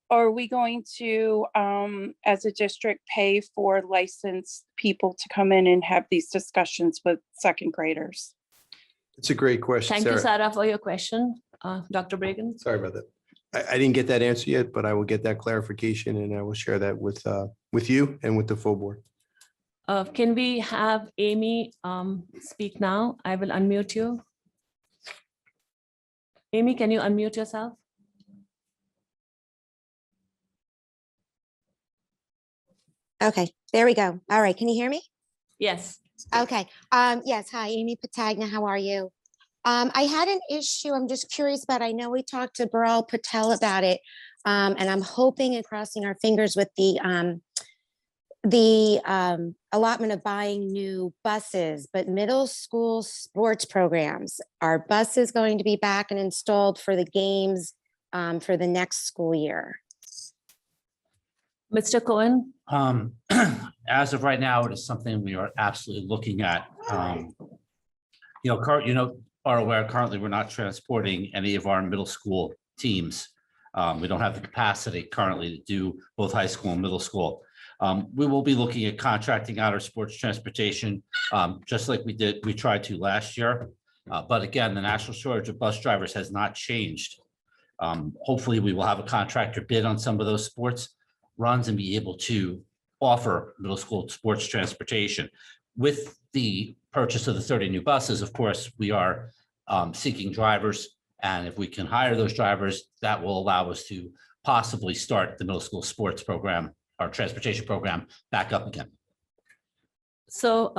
are we going to, as a district, pay for licensed people to come in and have these discussions with second graders? It's a great question, Thank you, Sarah. Sarah, for your question. Dr. Bragan? Sorry about that. I didn't get that answer yet, but I will get that clarification and I will share that with you and with the full board. Can we have Amy speak now? I will unmute you. Amy, can you unmute yourself? Okay, there we go. All right, can you hear me? Yes. Okay, yes, hi, Amy Patagna, how are you? I had an issue I'm just curious about. I know we talked to Burrell Patel about it, and I'm hoping and crossing our fingers with the allotment of buying new buses, but middle school sports programs, are buses going to be back and installed for the games for the next school year? Mr. Cohen? As of right now, it is something we are absolutely looking at. Are aware currently we're not transporting any of our middle school teams. We don't have the capacity currently to do both high school and middle school. We will be looking at contracting out our sports transportation, just like we tried to last year. But again, the national shortage of bus drivers has not changed. Hopefully we will have a contractor bid on some of those sports runs and be able to offer middle school sports transportation. With the purchase of the 30 new buses, of course, we are seeking drivers. And if we can hire those drivers, that will allow us to possibly start the middle school sports program, our transportation program, back up again. So,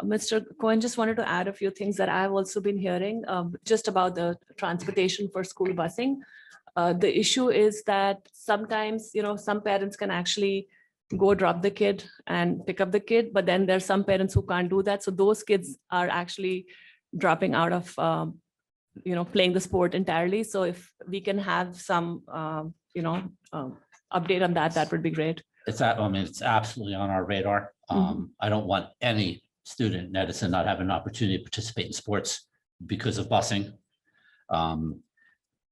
Mr. Cohen, just wanted to add a few things that I've also been hearing just about the transportation for school busing. The issue is that sometimes, some parents can actually go drop the kid and pick up the kid, but then there's some parents who can't do that. So those kids are actually dropping out of, playing the sport entirely. So if we can have some, update on that, that would be great. It's absolutely on our radar. I don't want any student in Edison not have an opportunity to participate in sports because of busing.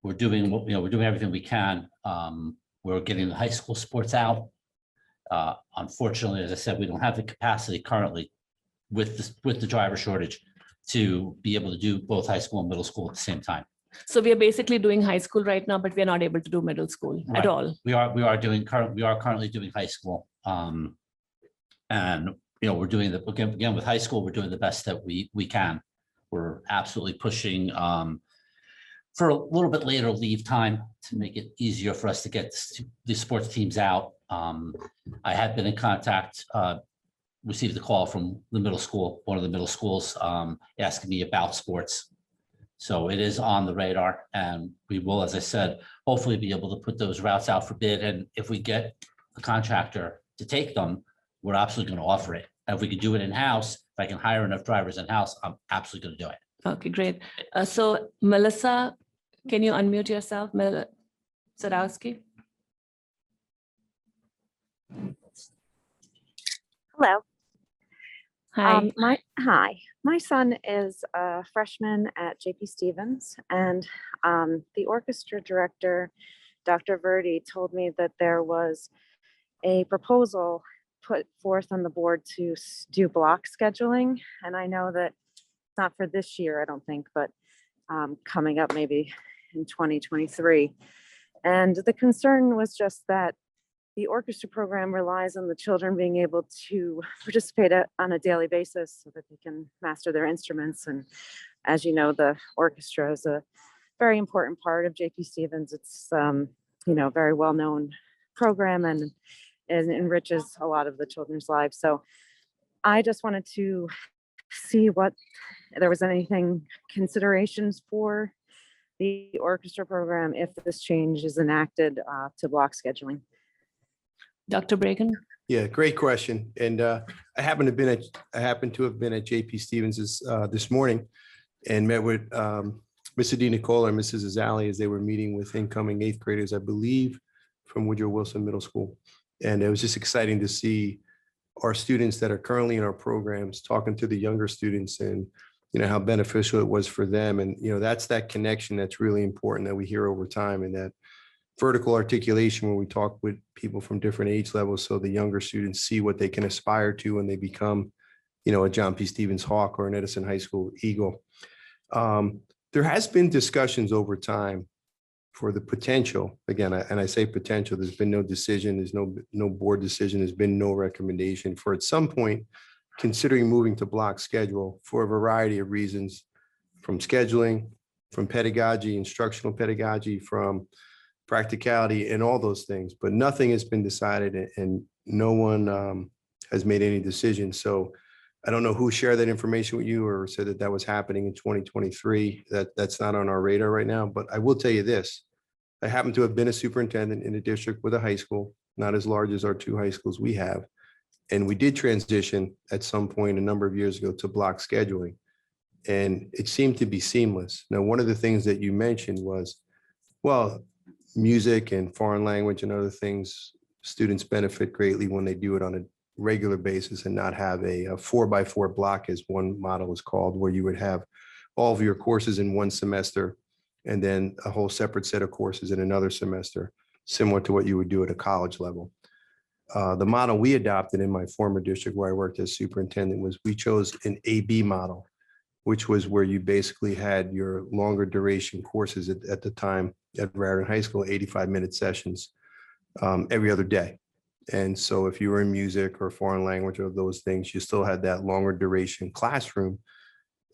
We're doing everything we can. We're getting the high school sports out. Unfortunately, as I said, we don't have the capacity currently with the driver shortage to be able to do both high school and middle school at the same time. So we are basically doing high school right now, but we are not able to do middle school at all. We are currently doing high school. And we're doing again with high school, we're doing the best that we can. We're absolutely pushing for a little bit later leave time to make it easier for us to get the sports teams out. I have been in contact, received a call from the middle school, one of the middle schools, asking me about sports. So it is on the radar, and we will, as I said, hopefully be able to put those routes out for bid. And if we get a contractor to take them, we're absolutely going to offer it. And if we can do it in-house, if I can hire enough drivers in-house, I'm absolutely going to do it. Okay, great. So Melissa, can you unmute yourself, Sadowski? Hello. Hi. My son is a freshman at JP Stevens, and the orchestra director, Dr. Verdi, told me that there was a proposal put forth on the board to do block scheduling. And I know that it's not for this year, I don't think, but coming up maybe in 2023. And the concern was just that the orchestra program relies on the children being able to participate on a daily basis so that they can master their instruments. And as you know, the orchestra is a very important part of JP Stevens. It's, very well-known program and enriches a lot of the children's lives. So I just wanted to see what there was anything considerations for the orchestra program if this change is enacted to block scheduling. Dr. Bragan? Yeah, great question. And I happen to have been at JP Stevens this morning and met with Mr. DiNicola and Mrs. Azali as they were meeting with incoming 8th graders, I believe, from Woodrow Wilson Middle School. And it was just exciting to see our students that are currently in our programs talking to the younger students and how beneficial it was for them. And that's that connection that's really important that we hear over time, and that vertical articulation where we talk with people from different age levels so the younger students see what they can aspire to when they become, a John P. Stevens Hawk or an Edison High School Eagle. There has been discussions over time for the potential, again, and I say potential, there's been no decision, there's no board decision, there's been no recommendation for at some point considering moving to block schedule for a variety of reasons, from scheduling, from pedagogy, instructional pedagogy, from practicality and all those things, but nothing has been decided and no one has made any decision. So I don't know who shared that information with you or said that that was happening in 2023. That's not on our radar right now, but I will tell you this. I happen to have been a superintendent in a district with a high school, not as large as our two high schools we have. And we did transition at some point a number of years ago to block scheduling. And it seemed to be seamless. Now, one of the things that you mentioned was, well, music and foreign language and other things, students benefit greatly when they do it on a regular basis and not have a 4x4 block, as one model is called, where you would have all of your courses in one semester and then a whole separate set of courses in another semester, similar to what you would do at a college level. The model we adopted in my former district where I worked as superintendent was we chose an AB model, which was where you basically had your longer duration courses at the time at Raritan High School, 85-minute sessions every other day. And so if you were in music or foreign language or those things, you still had that longer duration classroom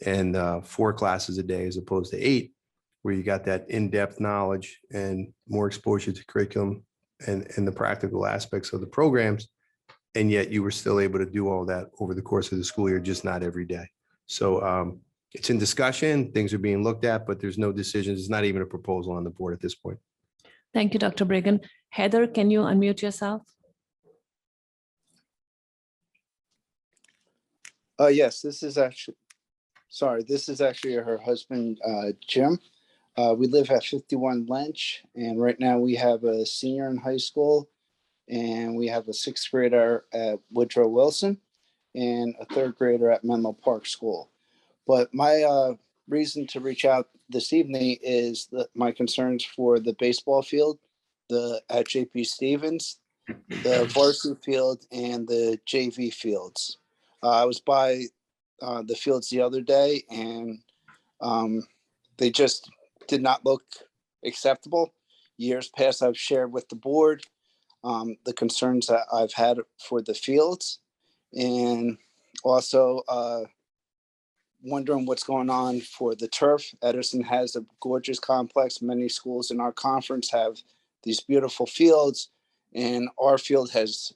and 4 classes a day as opposed to 8, where you got that in-depth knowledge and more exposure to curriculum and the practical aspects of the programs. And yet you were still able to do all that over the course of the school year, just not every day. So it's in discussion, things are being looked at, but there's no decisions. It's not even a proposal on the board at this point. Thank you, Dr. Bregan. Heather, can you unmute yourself? Yes, this is actually her husband, Jim. We live at 51 Lynch, and right now we have a senior in high school, and we have a 6th grader at Woodrow Wilson, and a 3rd grader at Menlo Park School. But my reason to reach out this evening is my concerns for the baseball field, at JP Stevens, the varsity field, and the JV fields. I was by the fields the other day, and they just did not look acceptable. Years past, I've shared with the board the concerns that I've had for the fields, and also wondering what's going on for the turf. Edison has a gorgeous complex. Many schools in our conference have these beautiful fields, and our field has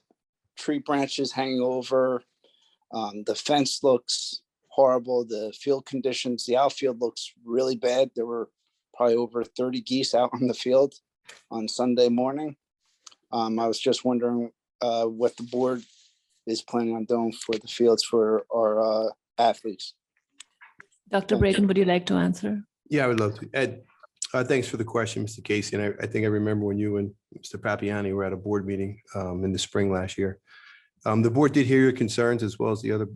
tree branches hanging over. The fence looks horrible. The field conditions, the outfield looks really bad. There were probably over 30 geese out on the field on Sunday morning. I was just wondering what the board is planning on doing for the fields for our athletes. Dr. Bregan, would you like to answer? Yeah, I would love to. Ed, thanks for the question, Mr. Casey. And I think I remember when you and Mr. Papiani were at a board meeting in the spring last year. The board did hear your concerns as well as the other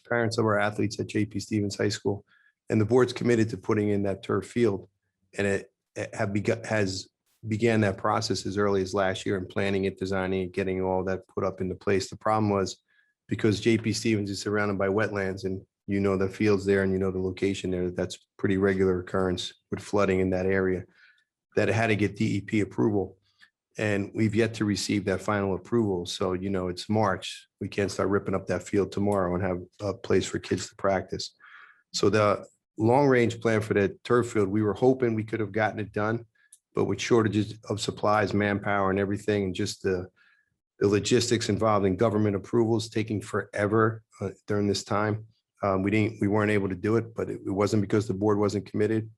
parents of our athletes at JP Stevens High School. And the board's committed to putting in that turf field. And it began that process as early as last year and planning it, designing it, getting all that put up into place. The problem was because JP Stevens is surrounded by wetlands and you know the fields there and you know the location there, that's pretty regular occurrence with flooding in that area, that it had to get DEP approval. And we've yet to receive that final approval. So, it's March. We can't start ripping up that field tomorrow and have a place for kids to practice. So the long-range plan for that turf field, we were hoping we could have gotten it done, but with shortages of supplies, manpower and everything, and just the logistics involved in government approvals taking forever during this time, we weren't able to do it, but it wasn't because the board wasn't committed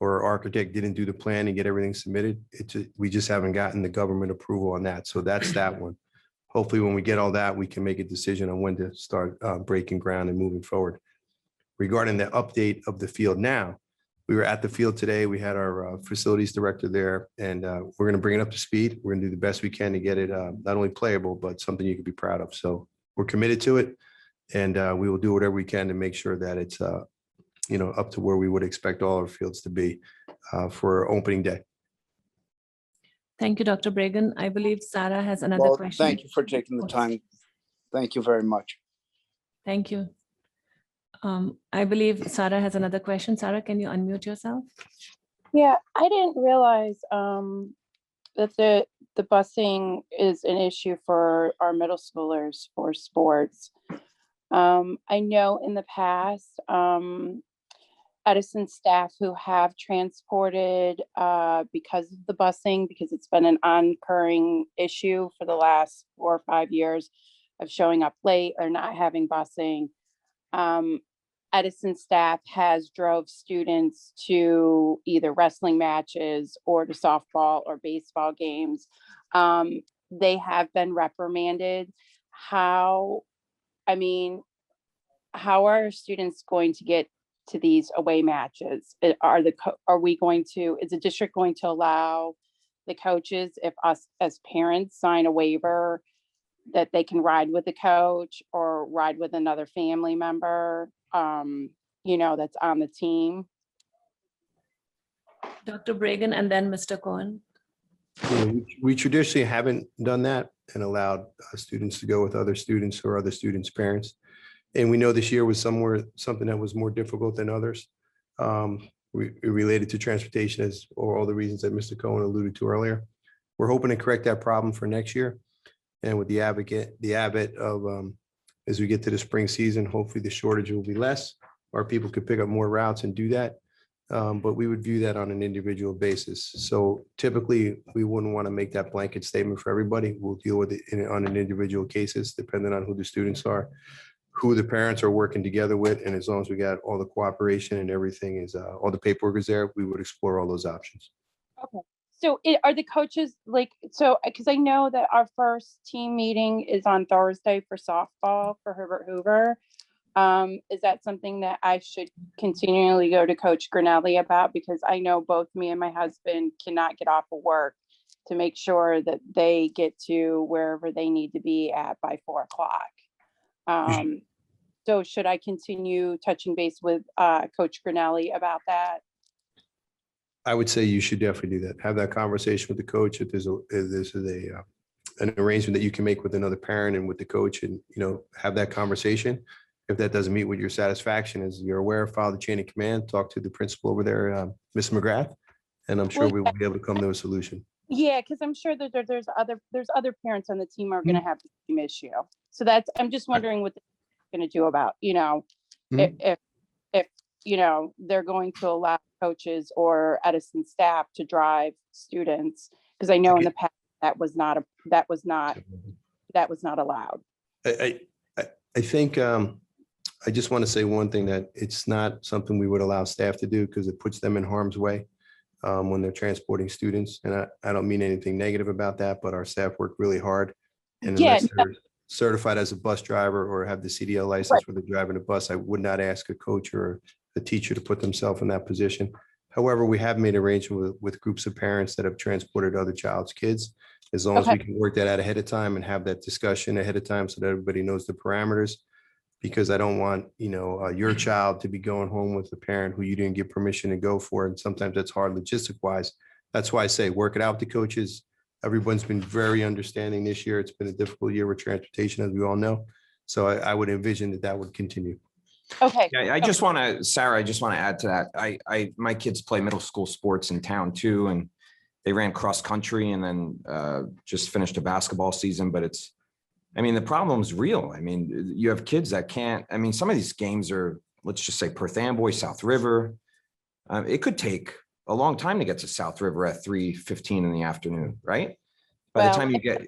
or our architect didn't do the plan and get everything submitted. We just haven't gotten the government approval on that. So that's that one. Hopefully when we get all that, we can make a decision on when to start breaking ground and moving forward. Regarding the update of the field now, we were at the field today. We had our facilities director there, and we're going to bring it up to speed. We're going to do the best we can to get it not only playable, but something you can be proud of. So we're committed to it, and we will do whatever we can to make sure that it's up to where we would expect all our fields to be for opening day. Thank you, Dr. Bregan. I believe Sarah has another Well, question. thank you for taking the time. Thank you very much. Thank you. I believe Sarah has another question. Sarah, can you unmute yourself? Yeah, I didn't realize that the busing is an issue for our middle schoolers for sports. I know in the past, Edison staff who have transported because of the busing, because it's been an occurring issue for the last 4 or 5 years of showing up late or not having busing. Edison staff has drove students to either wrestling matches or to softball or baseball games. They have been reprimanded. How are students going to get to these away matches? Are we going to, is the district going to allow the coaches, if us as parents sign a waiver, that they can ride with the coach or ride with another family member, that's on the team? Dr. Bregan and then Mr. Cohen. We traditionally haven't done that and allowed students to go with other students or other students' parents. And we know this year was something that was more difficult than others. Related to transportation or all the reasons that Mr. Cohen alluded to earlier. We're hoping to correct that problem for next year. And with the advent of, as we get to the spring season, hopefully the shortage will be less, or people could pick up more routes and do that. But we would view that on an individual basis. So typically, we wouldn't want to make that blanket statement for everybody. We'll deal with it on an individual cases, depending on who the students are, who the parents are working together with. And as long as we got all the cooperation and everything is, all the paperwork is there, we would explore all those options. Okay. So are the coaches because I know that our first team meeting is on Thursday for softball for Herbert Hoover. Is that something that I should continually go to Coach Grinelli about? Because I know both me and my husband cannot get off of work to make sure that they get to wherever they need to be at by 4 o'clock. So should I continue touching base with Coach Grinelli about that? I would say you should definitely do that. Have that conversation with the coach. If this is an arrangement that you can make with another parent and with the coach, and have that conversation. If that doesn't meet with your satisfaction, as you're aware, follow the chain of command, talk to the principal over there, Ms. McGrath, and I'm sure we will be able to come to a solution. Yeah, because I'm sure that there's other parents on the team who are going to have the same issue. So I'm just wondering what they're going to do about, if they're going to allow coaches or Edison staff to drive students, because I know in the past that was not allowed. I think I just want to say one thing, that it's not something we would allow staff to do because it puts them in harm's way when they're transporting students. And I don't mean anything negative about that, but our staff work really hard. And unless they're certified as a bus driver or have the CDL license where they're driving a bus, I would not ask a coach or a teacher to put themselves in that position. However, we have made arrangements with groups of parents that have transported other child's kids. As long as we can work that out ahead of time and have that discussion ahead of time so that everybody knows the parameters, because I don't want, your child to be going home with a parent who you didn't give permission to go for. And sometimes that's hard logistic wise. That's why I say work it out with the coaches. Everyone's been very understanding this year. It's been a difficult year with transportation, as we all know. So I would envision that would continue. Okay. Yeah, I just want to, Sarah, I just want to add to that. My kids play middle school sports in town too, and they ran cross country and then just finished a basketball season. But the problem's real. You have kids that can't, some of these games are, let's just say Perth Amboy, South River. It could take a long time to get to South River at 3:15 in the afternoon, right? By the time you get.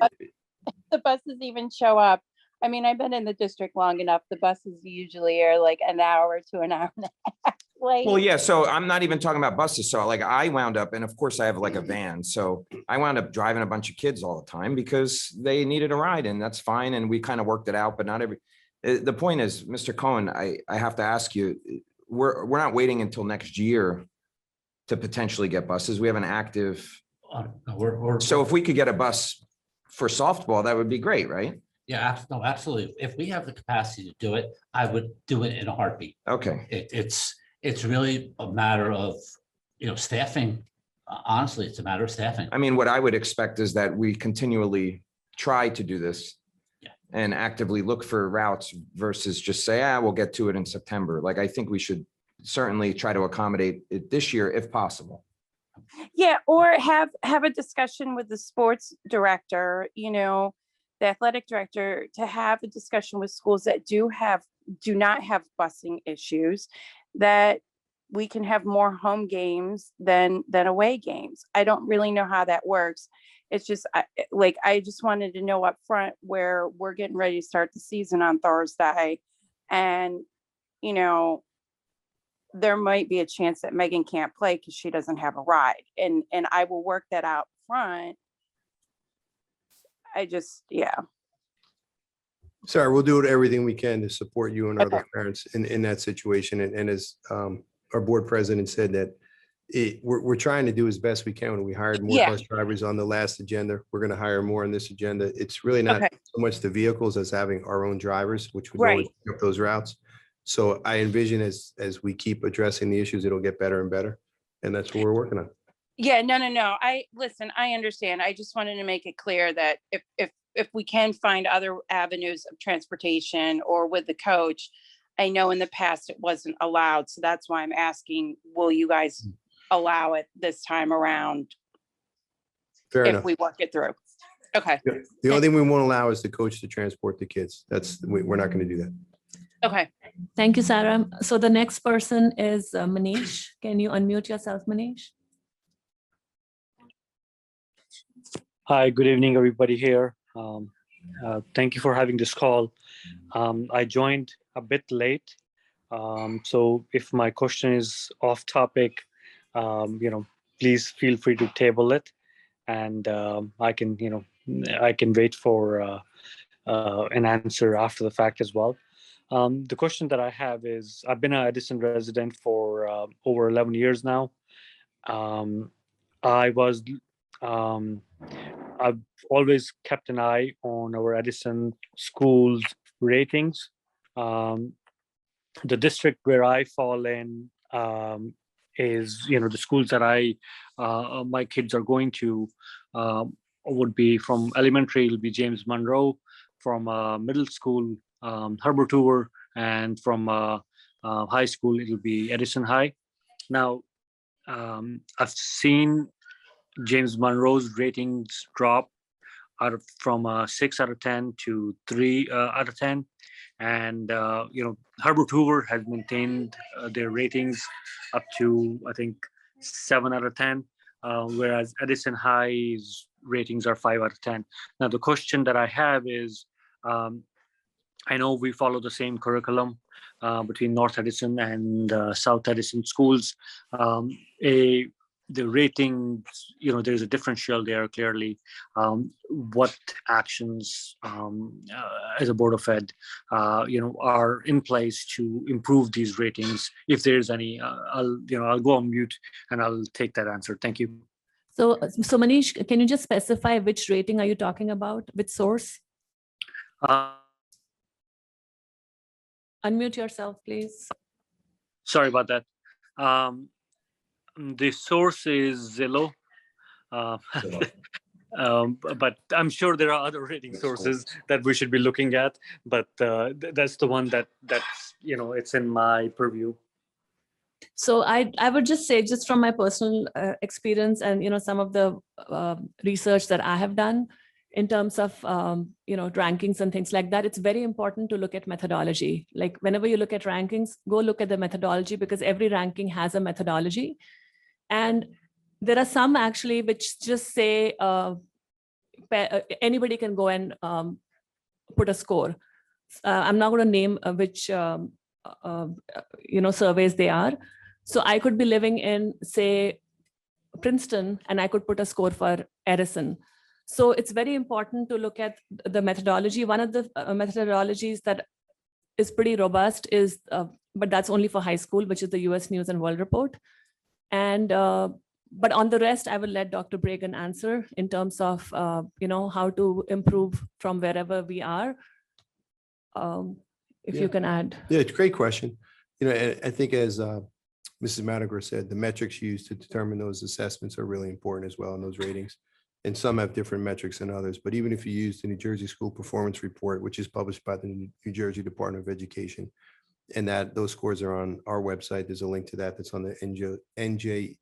The buses even show up. I've been in the district long enough. The buses usually are like an hour to an hour and a half late. Well, yeah. So I'm not even talking about buses. So I wound up, and of course I have like a van. So I wound up driving a bunch of kids all the time because they needed a ride, and that's fine. And we kind of worked it out, but not every, the point is, Mr. Cohen, I have to ask you, we're not waiting until next year to potentially get buses. We have an active. So if we could get a bus for softball, that would be great, right? Yeah, no, absolutely. If we have the capacity to do it, I would do it in a heartbeat. Okay. It's really a matter of, staffing Honestly, it's a matter of staffing. I mean, what I would expect is that we continually try to do this Yeah. and actively look for routes versus just say, we'll get to it in September. Like, I think we should certainly try to accommodate it this year if possible. Yeah, or have a discussion with the sports director, the athletic director, to have a discussion with schools that do not have busing issues, that we can have more home games than away games. I don't really know how that works. It's just I just wanted to know up front where we're getting ready to start the season on Thursday, and there might be a chance that Megan can't play because she doesn't have a ride, and I will work that out front. Sarah, we'll do everything we can to support you and Okay. other parents in that situation. And as our board president said, that we're trying to do as best we can. When we hired more Yeah. bus drivers on the last agenda, we're going to hire more on this agenda. It's really not Okay. so much the vehicles as having our own drivers, which would Right. always pick up those routes. So I envision as we keep addressing the issues, it'll get better and better. And that's what we're working on. Yeah, no. I understand. I just wanted to make it clear that if we can find other avenues of transportation or with the coach, I know in the past it wasn't allowed. So that's why I'm asking, will you guys allow it this time around Fair if enough. we work it through? Okay, The only thing we won't allow is the coach to transport the kids. We're not going to do that. okay. Thank you, Sarah. So the next person is Manish. Can you unmute yourself, Manish? Hi, good evening, everybody here. Thank you for having this call. I joined a bit late. So if my question is off topic, please feel free to table it, and I can wait for an answer after the fact as well. The question that I have is, I've been an Edison resident for over 11 years now. I've always kept an eye on our Edison schools ratings. The district where I fall in is, the schools that my kids are going to would be from elementary, it'll be James Monroe, from middle school, Herbert Hoover, and from high school, it'll be Edison High. Now, I've seen James Monroe's ratings drop from 6 out of 10 to 3 out of 10. And, Herbert Hoover has maintained their ratings up to, I think, 7 out of 10, whereas Edison High's ratings are 5 out of 10. Now, the question that I have is, I know we follow the same curriculum between North Edison and South Edison schools. The ratings, there's a differential there clearly. What actions as a Board of Ed, are in place to improve these ratings? If there's any, I'll go on mute and I'll take that answer. Thank you. So Manish, can you just specify which rating are you talking about? Which source? Unmute yourself, please. Sorry about that. The source is Zillow. But I'm sure there are other rating sources that we should be looking at, but that's the one that's, it's in my purview. So I would just say, just from my personal experience and, some of the research that I have done in terms of, rankings and things like that, it's very important to look at methodology. Like whenever you look at rankings, go look at the methodology, because every ranking has a methodology. And there are some actually which just say anybody can go and put a score. I'm not going to name which surveys they are. So I could be living in, say, Princeton, and I could put a score for Edison. So it's very important to look at the methodology. One of the methodologies that is pretty robust is, but that's only for high school, which is the US News and World Report. And but on the rest, I will let Dr. Bragan answer in terms of how to improve from wherever we are. If you can add. Yeah, it's a great question. I think as Mrs. Madiger said, the metrics used to determine those assessments are really important as well in those ratings. And some have different metrics than others, but even if you use the New Jersey School Performance Report, which is published by the New Jersey Department of Education, and that those scores are on our website, there's a link to that that's on the NJ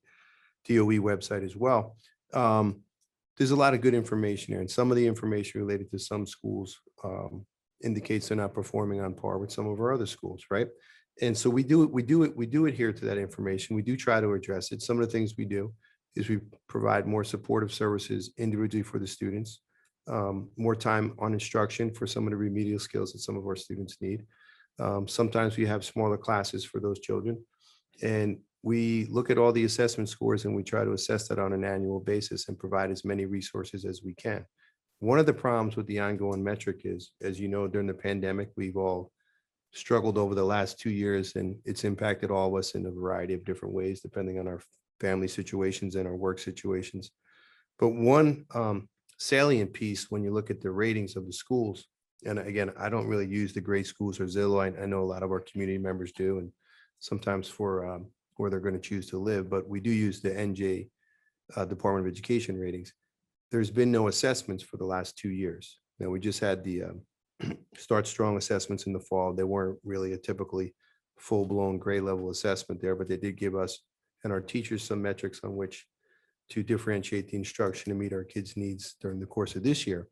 DOE website as well. There's a lot of good information there, and some of the information related to some schools indicates they're not performing on par with some of our other schools, right? And so we do adhere to that information. We do try to address it. Some of the things we do is we provide more supportive services individually for the students, more time on instruction for some of the remedial skills that some of our students need. Sometimes we have smaller classes for those children. And we look at all the assessment scores and we try to assess that on an annual basis and provide as many resources as we can. One of the problems with the ongoing metric is, as you know, during the pandemic, we've all struggled over the last 2 years, and it's impacted all of us in a variety of different ways, depending on our family situations and our work situations. But one salient piece when you look at the ratings of the schools, and again, I don't really use the Great Schools or Zillow. I know a lot of our community members do, and sometimes for where they're going to choose to live, but we do use the NJ Department of Education ratings. There's been no assessments for the last 2 years. Now, we just had the Start Strong assessments in the fall. They weren't really a typically full-blown grade level assessment there, but they did give us and our teachers some metrics on which to differentiate the instruction to meet our kids' needs during the course of this year.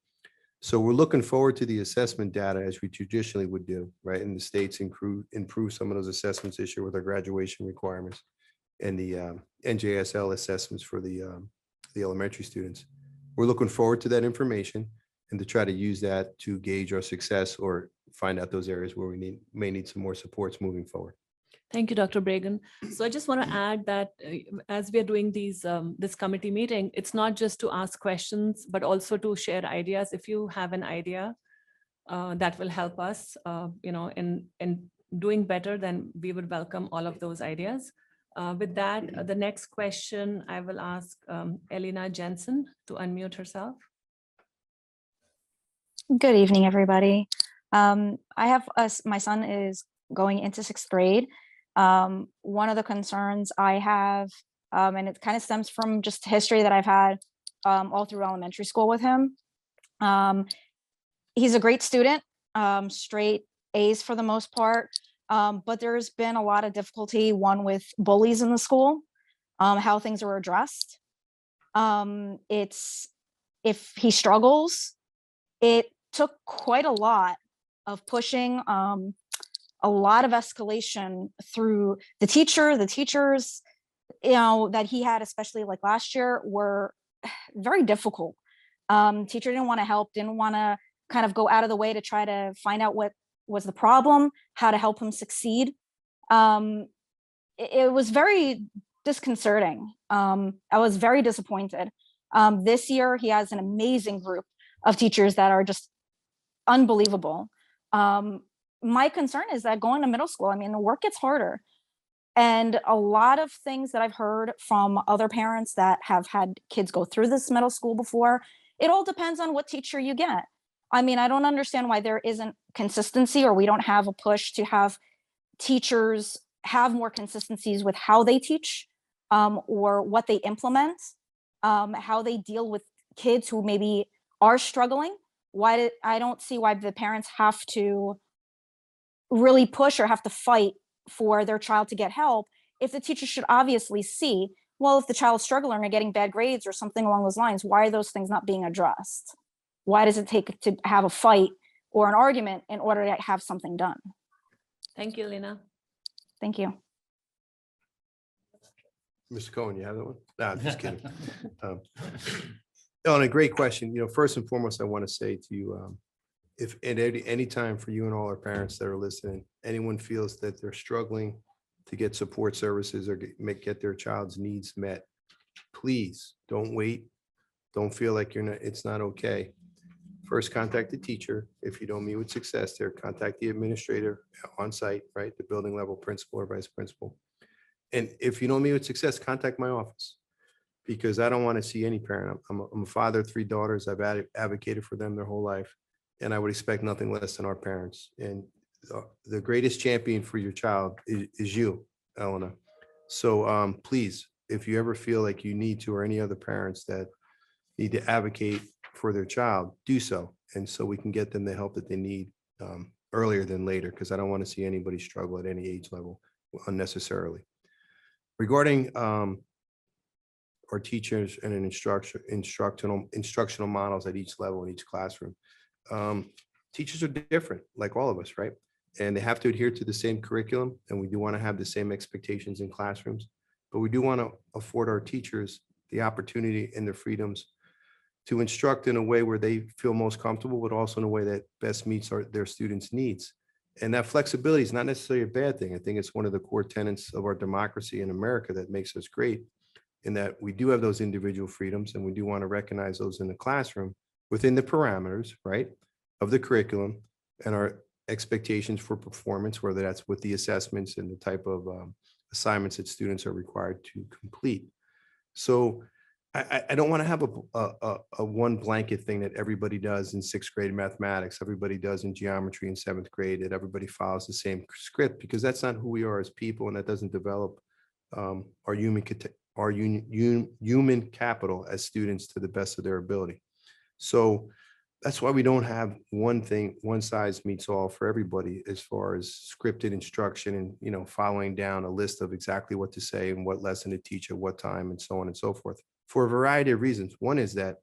So we're looking forward to the assessment data as we traditionally would do, right? And the states improve some of those assessments this year with our graduation requirements and the NJSL assessments for the elementary students. We're looking forward to that information and to try to use that to gauge our success or find out those areas where we may need some more supports moving forward. Thank you, Dr. Bragan. So I just want to add that as we are doing these this committee meeting, it's not just to ask questions, but also to share ideas. If you have an idea that will help us, in doing better, then we would welcome all of those ideas. With that, the next question, I will ask Elena Jensen to unmute herself. Good evening, everybody. My son is going into 6th grade. One of the concerns I have, and it kind of stems from just history that I've had all through elementary school with him. He's a great student, straight A's for the most part, but there's been a lot of difficulty, one with bullies in the school, how things are addressed. If he struggles, it took quite a lot of pushing, a lot of escalation through the teachers, that he had, especially like last year, were very difficult. Teacher didn't want to help, didn't want to kind of go out of the way to try to find out what was the problem, how to help him succeed. It was very disconcerting. I was very disappointed. This year, he has an amazing group of teachers that are just unbelievable. My concern is that going to middle school, I mean, the work gets harder. And a lot of things that I've heard from other parents that have had kids go through this middle school before, it all depends on what teacher you get. I mean, I don't understand why there isn't consistency, or we don't have a push to have teachers have more consistencies with how they teach, or what they implement, how they deal with kids who maybe are struggling. I don't see why the parents have to really push or have to fight for their child to get help, if the teacher should obviously see, well, if the child's struggling or getting bad grades or something along those lines, why are those things not being addressed? Why does it take to have a fight or an argument in order to have something done? Thank you, Lena. Thank you. Mr. Cohen, you have that one? No, I'm just kidding. Ellen, a great question. First and foremost, I want to say to you, if at any time for you and all our parents that are listening, anyone feels that they're struggling to get support services or get their child's needs met, please don't wait. Don't feel like it's not okay. First, contact the teacher. If you don't meet with success there, contact the administrator on site, right? The building level principal or vice principal. And if you don't meet with success, contact my office, because I don't want to see any parent. I'm a father of 3 daughters. I've advocated for them their whole life, and I would expect nothing less than our parents. And the greatest champion for your child is you, Elena. So please, if you ever feel like you need to, or any other parents that need to advocate for their child, do so. And so we can get them the help that they need earlier than later, because I don't want to see anybody struggle at any age level unnecessarily. Regarding our teachers and an instructional models at each level in each classroom. Teachers are different, like all of us, right? And they have to adhere to the same curriculum, and we do want to have the same expectations in classrooms. But we do want to afford our teachers the opportunity and the freedoms to instruct in a way where they feel most comfortable, but also in a way that best meets their students' needs. And that flexibility is not necessarily a bad thing. I think it's one of the core tenets of our democracy in America that makes us great, in that we do have those individual freedoms, and we do want to recognize those in the classroom within the parameters, right, of the curriculum and our expectations for performance, whether that's with the assessments and the type of assignments that students are required to complete. So I don't want to have a one blanket thing that everybody does in sixth grade mathematics, everybody does in geometry in seventh grade, that everybody follows the same script, because that's not who we are as people, and that doesn't develop our human capital as students to the best of their ability. So that's why we don't have one thing, one size meets all for everybody, as far as scripted instruction and, you know, following down a list of exactly what to say and what lesson to teach at what time and so on and so forth, for a variety of reasons. One is that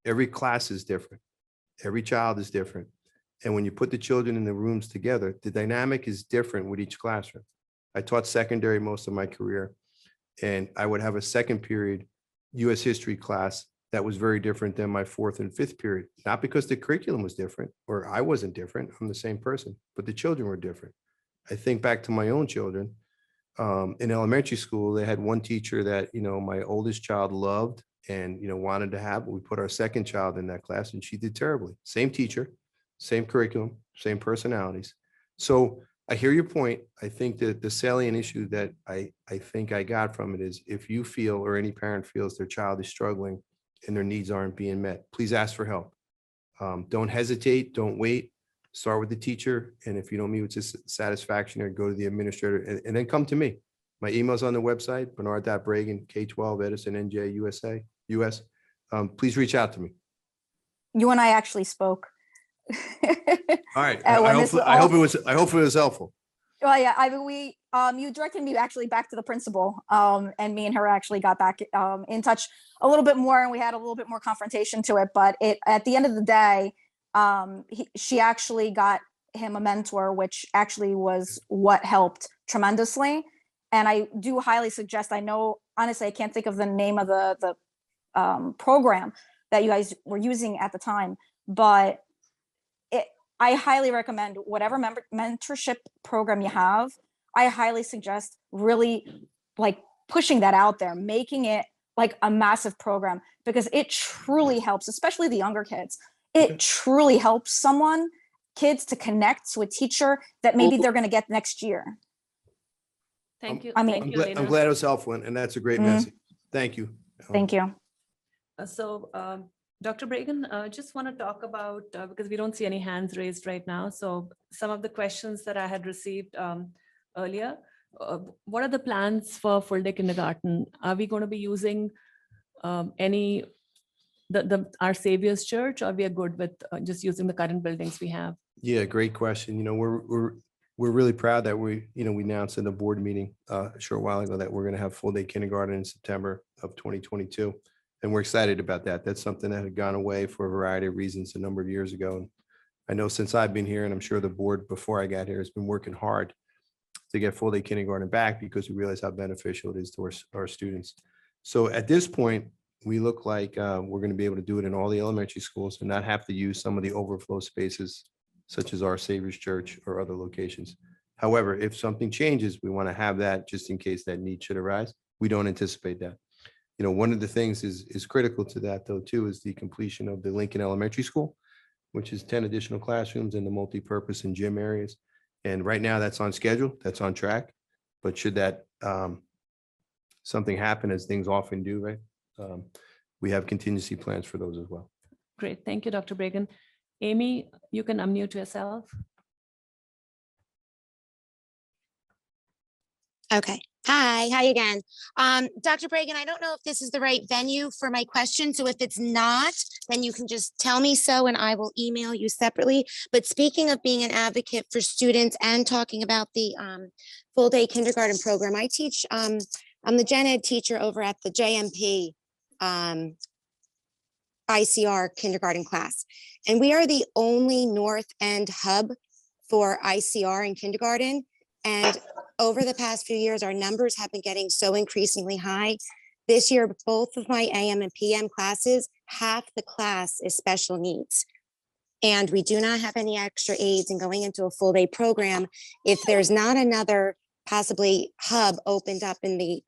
every class is different. Every child is different. And when you put the children in the rooms together, the dynamic is different with each classroom. I taught secondary most of my career, and I would have a second period US history class that was very different than my fourth and fifth period, not because the curriculum was different or I wasn't different, I'm the same person, but the children were different. I think back to my own children. In elementary school, they had one teacher that, you know, my oldest child loved and, you know, wanted to have, but we put our second child in that class and she did terribly. Same teacher, same curriculum, same personalities. So I hear your point. I think that the salient issue that I think I got from it is, if you feel, or any parent feels, their child is struggling and their needs aren't being met, please ask for help. Don't hesitate, don't wait. Start with the teacher. And if you don't meet with satisfaction, or go to the administrator, and then come to me. My email's on the website, Bernard.Bragan, K-12 Edison, NJ, USA, US. Please reach out to me. You and I actually spoke. All right. And when this I hope it was helpful. Well, yeah, I mean, you directed me actually back to the principal, and me and her actually got back in touch a little bit more, and we had a little bit more confrontation to it. But at the end of the day, she actually got him a mentor, which actually was what helped tremendously. And I do highly suggest, I know, honestly, I can't think of the name of the program that you guys were using at the time, but I highly recommend whatever mentorship program you have. I highly suggest really like pushing that out there, making it like a massive program, because it truly helps, especially the younger kids. It truly helps kids to connect to a teacher that maybe they're going to get next year. Thank you. I mean, Thank you, I'm Elena. glad it was helpful, and that's a great message. Thank you. Thank you. So, Dr. Bragan, just want to talk about, because we don't see any hands raised right now. So some of the questions that I had received earlier, what are the plans for full day kindergarten? Are we going to be using our Savior's Church, or we are good with just using the current buildings we have? Yeah, great question. You know, we're really proud that we announced in the board meeting a short while ago that we're going to have full day kindergarten in September of 2022. And we're excited about that. That's something that had gone away for a variety of reasons a number of years ago. And I know since I've been here, and I'm sure the board before I got here has been working hard to get full day kindergarten back, because we realize how beneficial it is to our students. So at this point, we look like we're going to be able to do it in all the elementary schools and not have to use some of the overflow spaces, such as our Savior's Church or other locations. However, if something changes, we want to have that just in case that need should arise. We don't anticipate that. You know, one of the things is critical to that, though, too, is the completion of the Lincoln Elementary School, which is 10 additional classrooms in the multi-purpose and gym areas. And right now that's on schedule, that's on track. But should that something happen, as things often do, right? We have contingency plans for those as well. Great. Thank you, Dr. Bragan. Amy, you can unmute yourself. Okay. Hi again. Dr. Bragan, I don't know if this is the right venue for my question. So if it's not, then you can just tell me so and I will email you separately. But speaking of being an advocate for students and talking about the full day kindergarten program, I teach, I'm the gen ed teacher over at the JMP ICR kindergarten class. And we are the only North End hub for ICR in kindergarten. And over the past few years, our numbers have been getting so increasingly high. This year, both of my AM and PM classes, half the class is special needs. And we do not have any extra aides and going into a full day program. If there's not another possibly hub opened up in the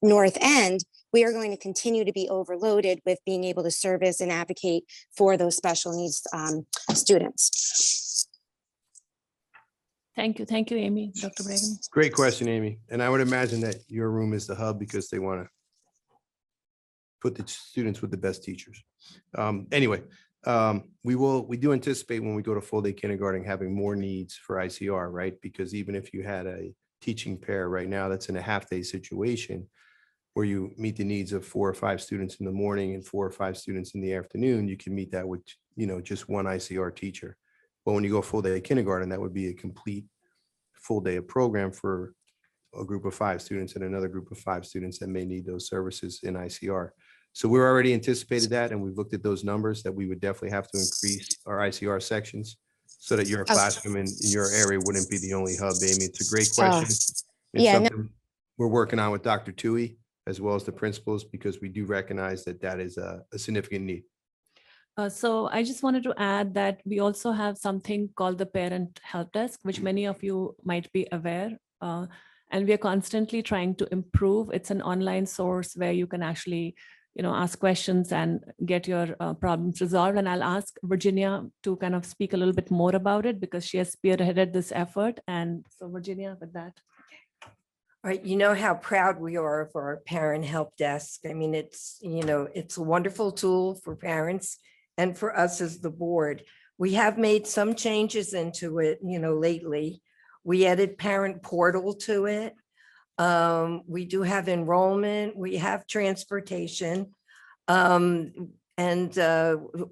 North End, we are going to continue to be overloaded with being able to service and advocate for those special needs students. Thank you, Amy. Dr. Bragan. Great question, Amy. And I would imagine that your room is the hub because they want to put the students with the best teachers. Anyway, we do anticipate when we go to full day kindergarten having more needs for ICR, right? Because even if you had a teaching pair right now that's in a half day situation where you meet the needs of 4 or 5 students in the morning and 4 or 5 students in the afternoon, you can meet that with, just one ICR teacher. But when you go full day kindergarten, that would be a complete full day of program for a group of 5 students and another group of 5 students that may need those services in ICR. So we're already anticipated that, and we've looked at those numbers that we would definitely have to increase our ICR sections so that your classroom in your area wouldn't be the only hub, Amy. It's a great question. It's something we're working on with Dr. Tui as well as the principals, because we do recognize that that is a significant need. So I just wanted to add that we also have something called the Parent Help Desk, which many of you might be aware. And we are constantly trying to improve. It's an online source where you can actually, ask questions and get your problems resolved. And I'll ask Virginia to kind of speak a little bit more about it because she has spearheaded this effort. And so Virginia, with that. All right, you know how proud we are of our Parent Help Desk. I mean, it's a wonderful tool for parents and for us as the board. We have made some changes into it, lately. We added parent portal to it. We do have enrollment, we have transportation, and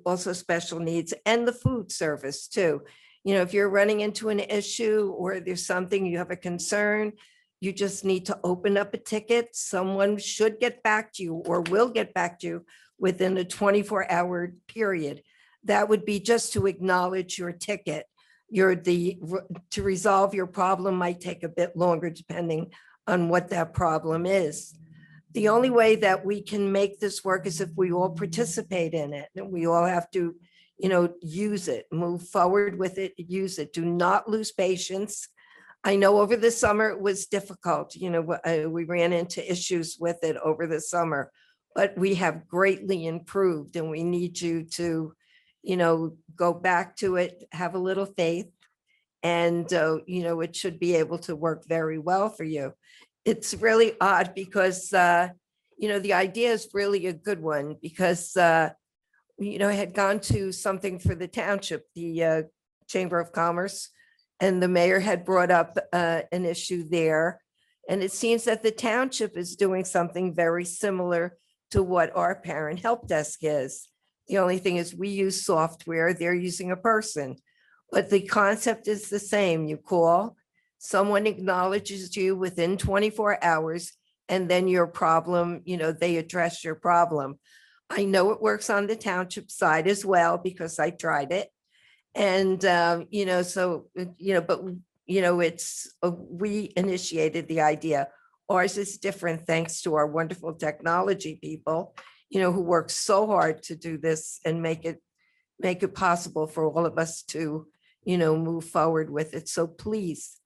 also special needs and the food service too. If you're running into an issue or there's something, you have a concern, you just need to open up a ticket. Someone should get back to you or will get back to you within a 24-hour period. That would be just to acknowledge your ticket. To resolve your problem might take a bit longer depending on what that problem is. The only way that we can make this work is if we all participate in it, and we all have to, use it, move forward with it, use it. Do not lose patience. I know over the summer it was difficult. We ran into issues with it over the summer, but we have greatly improved, and we need you to, go back to it, have a little faith, and, it should be able to work very well for you. It's really odd because, the idea is really a good one because, I had gone to something for the township, the Chamber of Commerce, and the mayor had brought up an issue there. And it seems that the township is doing something very similar to what our Parent Help Desk is. The only thing is we use software, they're using a person, but the concept is the same. You call, someone acknowledges you within 24 hours, and then your problem, they address your problem. I know it works on the township side as well because I tried it. And, but we initiated the idea. Ours is different thanks to our wonderful technology people, who work so hard to do this and make it possible for all of us to, move forward with it. So please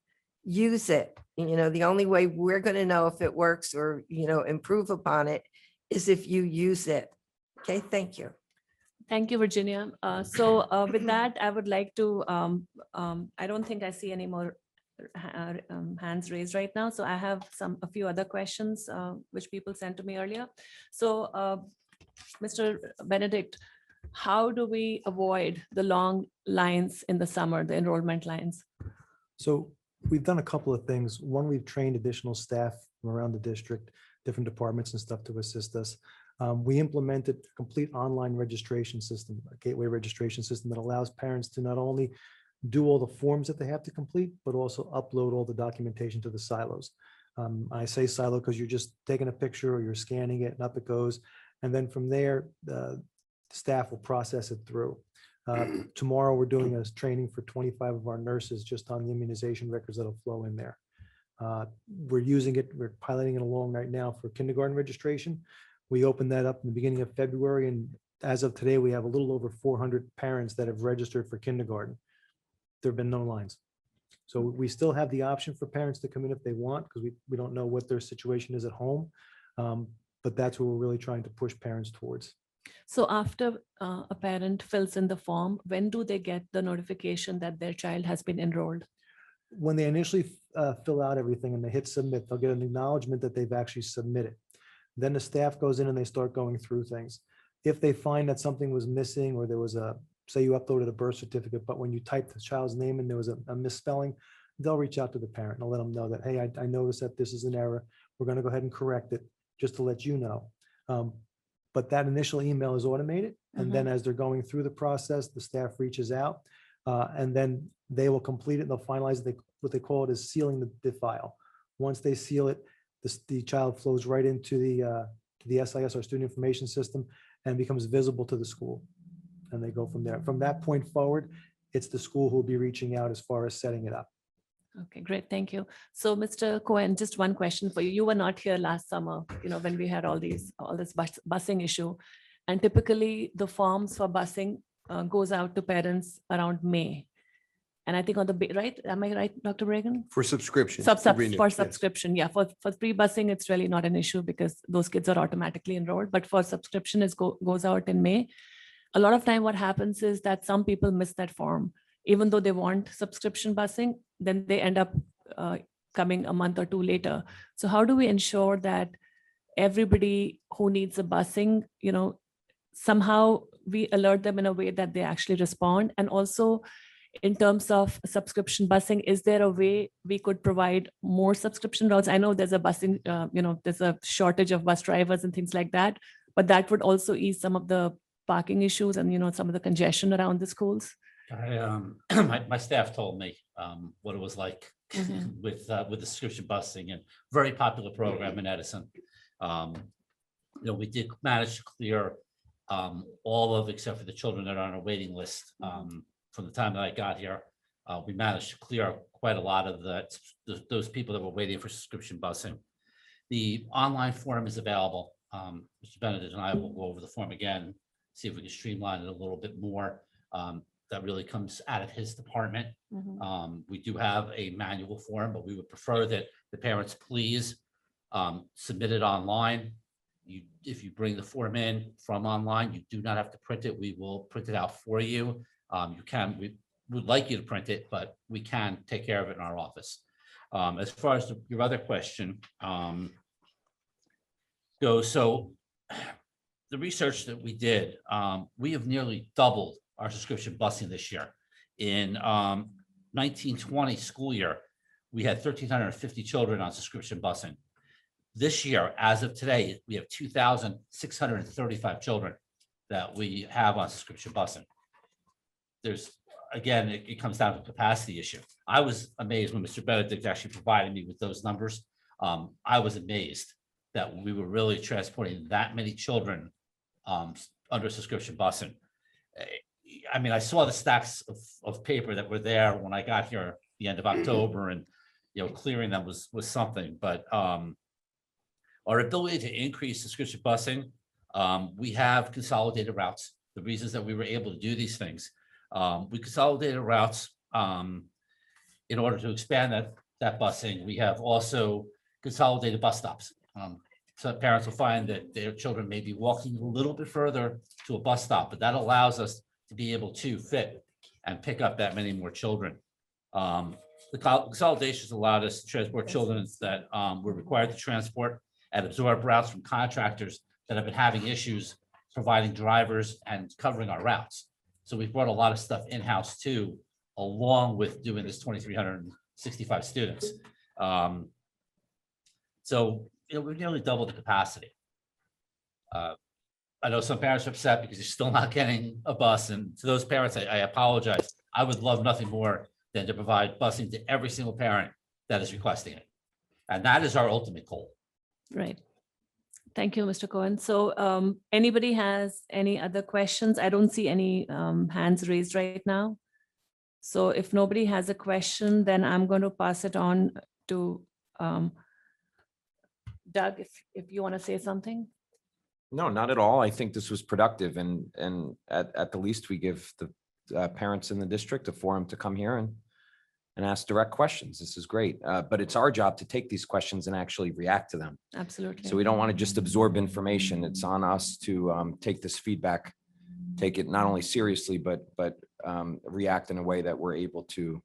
use it. The only way we're going to know if it works or, improve upon it is if you use it. Okay, thank you. Thank you, Virginia. So with that, I would like to, I don't think I see any more hands raised right now. So I have a few other questions which people sent to me earlier. So Mr. Benedict, how do we avoid the long lines in the summer, the enrollment lines? So we've done a couple of things. One, we've trained additional staff from around the district, different departments and stuff to assist us. We implemented a complete online registration system, a gateway registration system that allows parents to not only do all the forms that they have to complete, but also upload all the documentation to the silos. I say silo because you're just taking a picture or you're scanning it and up it goes. And then from there, the staff will process it through. Tomorrow, we're doing a training for 25 of our nurses just on the immunization records that'll flow in there. We're using it, we're piloting it along right now for kindergarten registration. We opened that up in the beginning of February, and as of today, we have a little over 400 parents that have registered for kindergarten. There have been no lines. So we still have the option for parents to come in if they want, because we don't know what their situation is at home. But that's what we're really trying to push parents towards. So after a parent fills in the form, when do they get the notification that their child has been enrolled? When they initially fill out everything and they hit submit, they'll get an acknowledgement that they've actually submitted. Then the staff goes in and they start going through things. If they find that something was missing, or there was say you uploaded a birth certificate, but when you typed the child's name and there was a misspelling, they'll reach out to the parent and let them know that, hey, I noticed that this is an error. We're going to go ahead and correct it, just to let you know. But that initial email is automated. And then as they're going through the process, the staff reaches out and then they will complete it. And they'll finalize what they call it is sealing the file. Once they seal it, the child flows right into the SIS, our student information system, and becomes visible to the school. And they go from there. From that point forward, it's the school who will be reaching out as far as setting it up. Okay, great. Thank you. So Mr. Cohen, just one question for you. You were not here last summer, when we had all this busing issue. And typically the forms for busing goes out to parents around May. And I think on the, right? Am I right, Dr. Reagan? For subscription. For yes. subscription, yeah. For pre-busing, it's really not an issue because those kids are automatically enrolled. But for subscription, it goes out in May. A lot of time what happens is that some people miss that form. Even though they want subscription busing, then they end up coming a month or two later. So how do we ensure that everybody who needs a busing, somehow we alert them in a way that they actually respond? And also in terms of subscription busing, is there a way we could provide more subscription routes? I know there's a busing, there's a shortage of bus drivers and things like that, but that would also ease some of the parking issues and, some of the congestion around the schools. My staff told me what it was like with the subscription busing, and very popular program in Edison. We did manage to clear all of, except for the children that are on a waiting list. From the time that I got here, we managed to clear quite a lot of those people that were waiting for subscription busing. The online form is available. Mr. Benedict and I will go over the form again, see if we can streamline it a little bit more. That really comes out of his department. We do have a manual form, but we would prefer that the parents please submit it online. If you bring the form in from online, you do not have to print it. We will print it out for you. We would like you to print it, but we can take care of it in our office. As far as your other question goes, so the research that we did, we have nearly doubled our subscription busing this year. In 1920 school year, we had 1,350 children on subscription busing. This year, as of today, we have 2,635 children that we have on subscription busing. There's, again, it comes down to a capacity issue. I was amazed when Mr. Benedict actually provided me with those numbers. I was amazed that we were really transporting that many children under subscription busing. I mean, I saw the stacks of paper that were there when I got here at the end of October, and clearing them was something. But our ability to increase subscription busing, we have consolidated routes. The reasons that we were able to do these things, we consolidated routes in order to expand that busing. We have also consolidated bus stops. So parents will find that their children may be walking a little bit further to a bus stop, but that allows us to be able to fit and pick up that many more children. The consolidations allowed us to transport children that were required to transport and absorb routes from contractors that have been having issues providing drivers and covering our routes. So we brought a lot of stuff in-house too, along with doing this 2,300 65 students. So, we nearly doubled the capacity. I know some parents are upset because you're still not getting a bus, and to those parents, I apologize. I would love nothing more than to provide busing to every single parent that is requesting it. And that is our ultimate goal. Right. Thank you, Mr. Cohen. So anybody has any other questions? I don't see any hands raised right now. So if nobody has a question, then I'm going to pass it on to Doug, if you want to say something. No, not at all. I think this was productive, and at the least, we give the parents in the district a forum to come here and ask direct questions. This is great. But it's our job to take these questions and actually react to them. Absolutely. So we don't want to just absorb information. It's on us to take this feedback, take it not only seriously, but react in a way that we're able to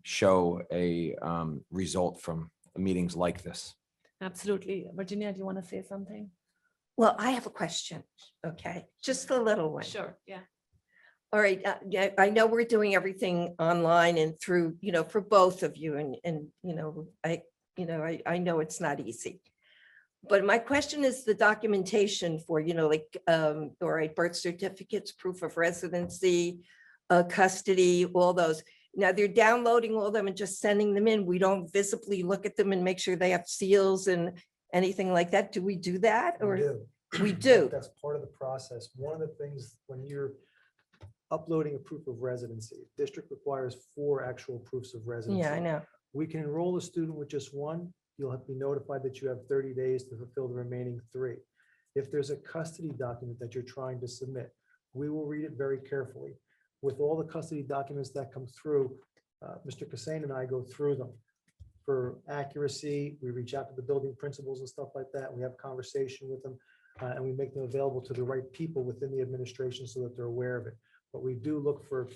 show a result from meetings like this. Absolutely. Virginia, do you want to say something? Well, I have a question. Okay, just a little one. Sure. Yeah. All right, yeah, I know we're doing everything online and through, for both of you, and I know it's not easy. But my question is the documentation for, all right, birth certificates, proof of residency, custody, all those. Now they're downloading all of them and just sending them in. We don't visibly look at them and make sure they have seals and anything like that. Do we do that? Or we do? That's part of the process. One of the things when you're uploading a proof of residency, district requires 4 actual proofs of residency. Yeah, I know. We can enroll a student with just one. You'll have to be notified that you have 30 days to fulfill the remaining 3. If there's a custody document that you're trying to submit, we will read it very carefully. With all the custody documents that come through, Mr. Kassane and I go through them. For accuracy, we reach out to the building principals and stuff like that. We have conversation with them, and we make them available to the right people within the administration so that they're aware of it. But we do look for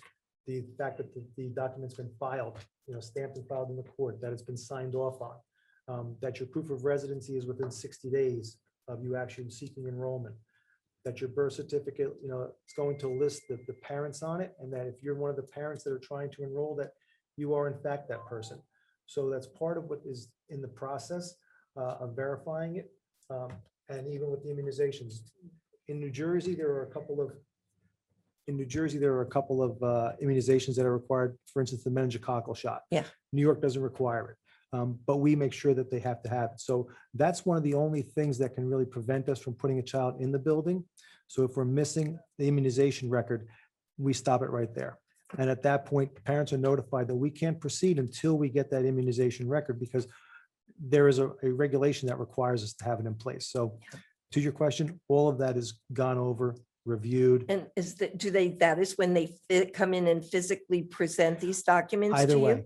the fact that the document's been filed, stamped and filed in the court, that it's been signed off on, that your proof of residency is within 60 days of you actually seeking enrollment, that your birth certificate, it's going to list the parents on it, and that if you're one of the parents that are trying to enroll, that you are in fact that person. So that's part of what is in the process of verifying it. And even with the immunizations. In New Jersey, there are a couple of immunizations that are required, for instance, the meningococcal shot. Yeah. New York doesn't require it, but we make sure that they have to have it. So that's one of the only things that can really prevent us from putting a child in the building. So if we're missing the immunization record, we stop it right there. And at that point, parents are notified that we can't proceed until we get that immunization record, because there is a regulation that requires us to have it in place. So to your question, all of that has gone over, reviewed. And that is when they come in and physically present these documents to Either you? way,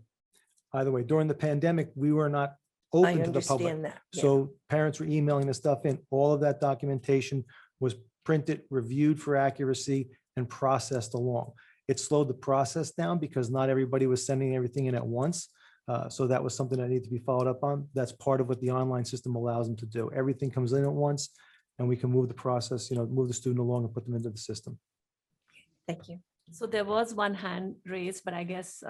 either way, during the pandemic, we were not open to the public. understand that, yeah. So parents were emailing the stuff in. All of that documentation was printed, reviewed for accuracy, and processed along. It slowed the process down because not everybody was sending everything in at once. So that was something that needed to be followed up on. That's part of what the online system allows them to do. Everything comes in at once, and we can move the process, move the student along and put them into the system. Thank you. So there was one hand raised, but I guess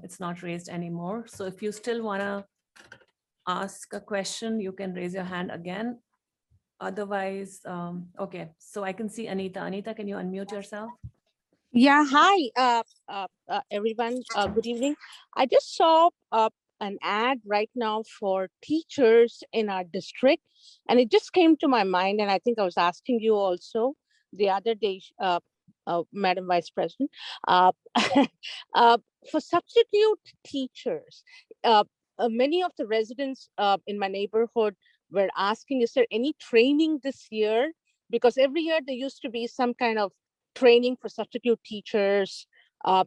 it's not raised anymore. So if you still want to ask a question, you can raise your hand again. Otherwise, okay, so I can see Anita. Anita, can you unmute yourself? Yeah, hi, everyone. Good evening. I just saw an ad right now for teachers in our district, and it just came to my mind, and I think I was asking you also the other day, Madam Vice President, for substitute teachers. Many of the residents in my neighborhood were asking, is there any training this year? Because every year there used to be some kind of training for substitute teachers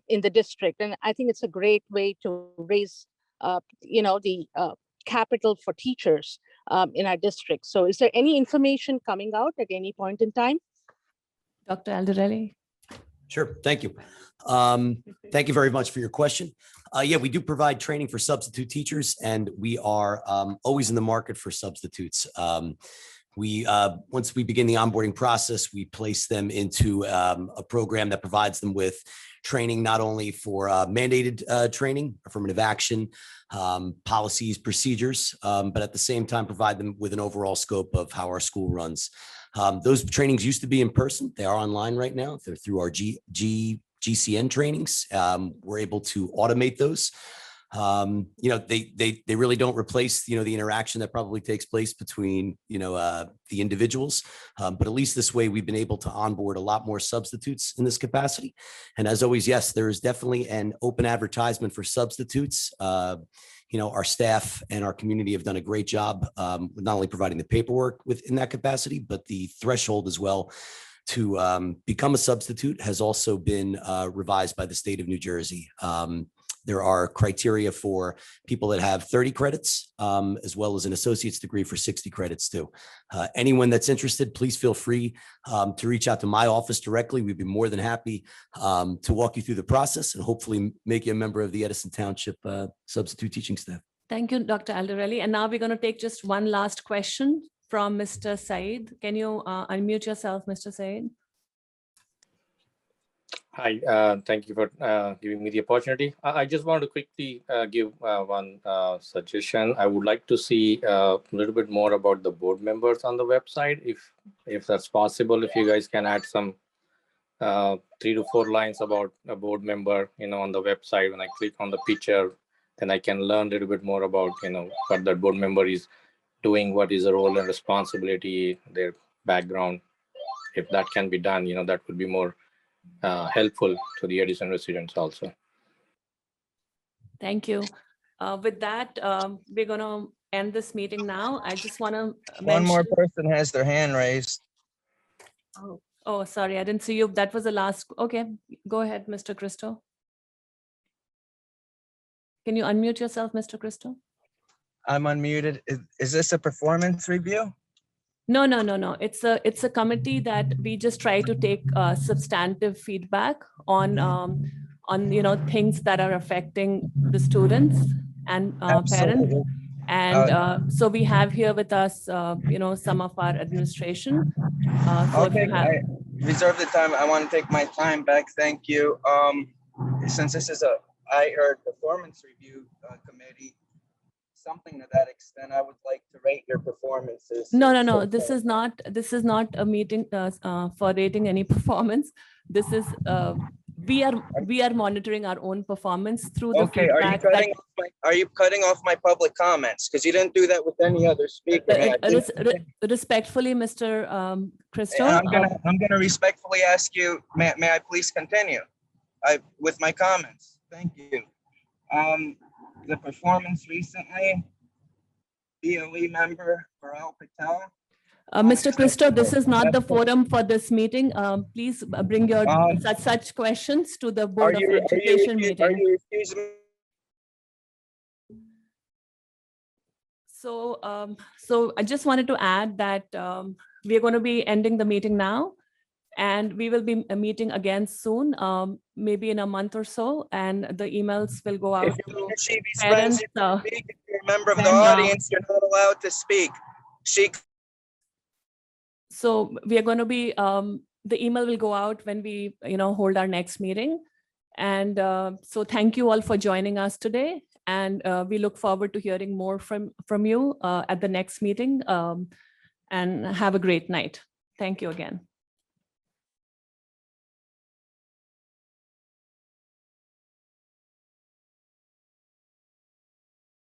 in the district. And I think it's a great way to raise, the capital for teachers in our district. So is there any information coming out at any point in time? Dr. Aldarelli? Sure, thank you. Thank you very much for your question. Yeah, we do provide training for substitute teachers, and we are always in the market for substitutes. Once we begin the onboarding process, we place them into a program that provides them with training not only for mandated training, affirmative action, policies, procedures, but at the same time provide them with an overall scope of how our school runs. Those trainings used to be in person. They are online right now. They're through our GCN trainings. We're able to automate those. They really don't replace, the interaction that probably takes place between, the individuals. But at least this way, we've been able to onboard a lot more substitutes in this capacity. And as always, yes, there is definitely an open advertisement for substitutes. Our staff and our community have done a great job with not only providing the paperwork within that capacity, but the threshold as well to become a substitute has also been revised by the state of New Jersey. There are criteria for people that have 30 credits, as well as an associate's degree for 60 credits too. Anyone that's interested, please feel free to reach out to my office directly. We'd be more than happy to walk you through the process and hopefully make you a member of the Edison Township substitute teaching staff. Thank you, Dr. Aldarelli. And now we're going to take just one last question from Mr. Said. Can you unmute yourself, Mr. Said? Hi, thank you for giving me the opportunity. I just want to quickly give one suggestion. I would like to see a little bit more about the board members on the website, if that's possible. If you guys can add some 3 to 4 lines about a board member, on the website. When I click on the picture, then I can learn a little bit more about, what that board member is doing, what is the role and responsibility, their background. If that can be done, that would be more helpful to the Edison residents also. Thank you. With that, we're going to end this meeting now. I just want to One more person has their hand raised. Oh, sorry, I didn't see you. That was the last. Okay, go ahead, Mr. Christo. Can you unmute yourself, Mr. Christo? I'm unmuted. Is this a performance review? No. It's a committee that we just try to take substantive feedback on things that are affecting the students and parents. And so we have here with us, some of our administration. Okay, I reserve the time. I want to take my time back. Thank you. Since this is I heard performance review committee, something to that extent, I would like to rate your performances. No. This is not a meeting for rating any performance. This is we are monitoring our own performance through the feedback. Are you cutting off my public comments? Because you didn't do that with any other speaker. Respectfully, Mr. Christo. I'm gonna respectfully ask you, may I please continue with my comments? Thank you. The performance recently, BOE member Baral Patel. Mr. Christo, this is not the forum for this meeting. Please bring your such questions to the Board of Education meeting. So I just wanted to add that we are going to be ending the meeting now. And we will be meeting again soon, maybe in a month or so, and the emails will go out to parents. If you're a member of the audience, you're not allowed to speak. So we are going to be, the email will go out when we, hold our next meeting. And so thank you all for joining us today. And we look forward to hearing more from you at the next meeting. And have a great night. Thank you again.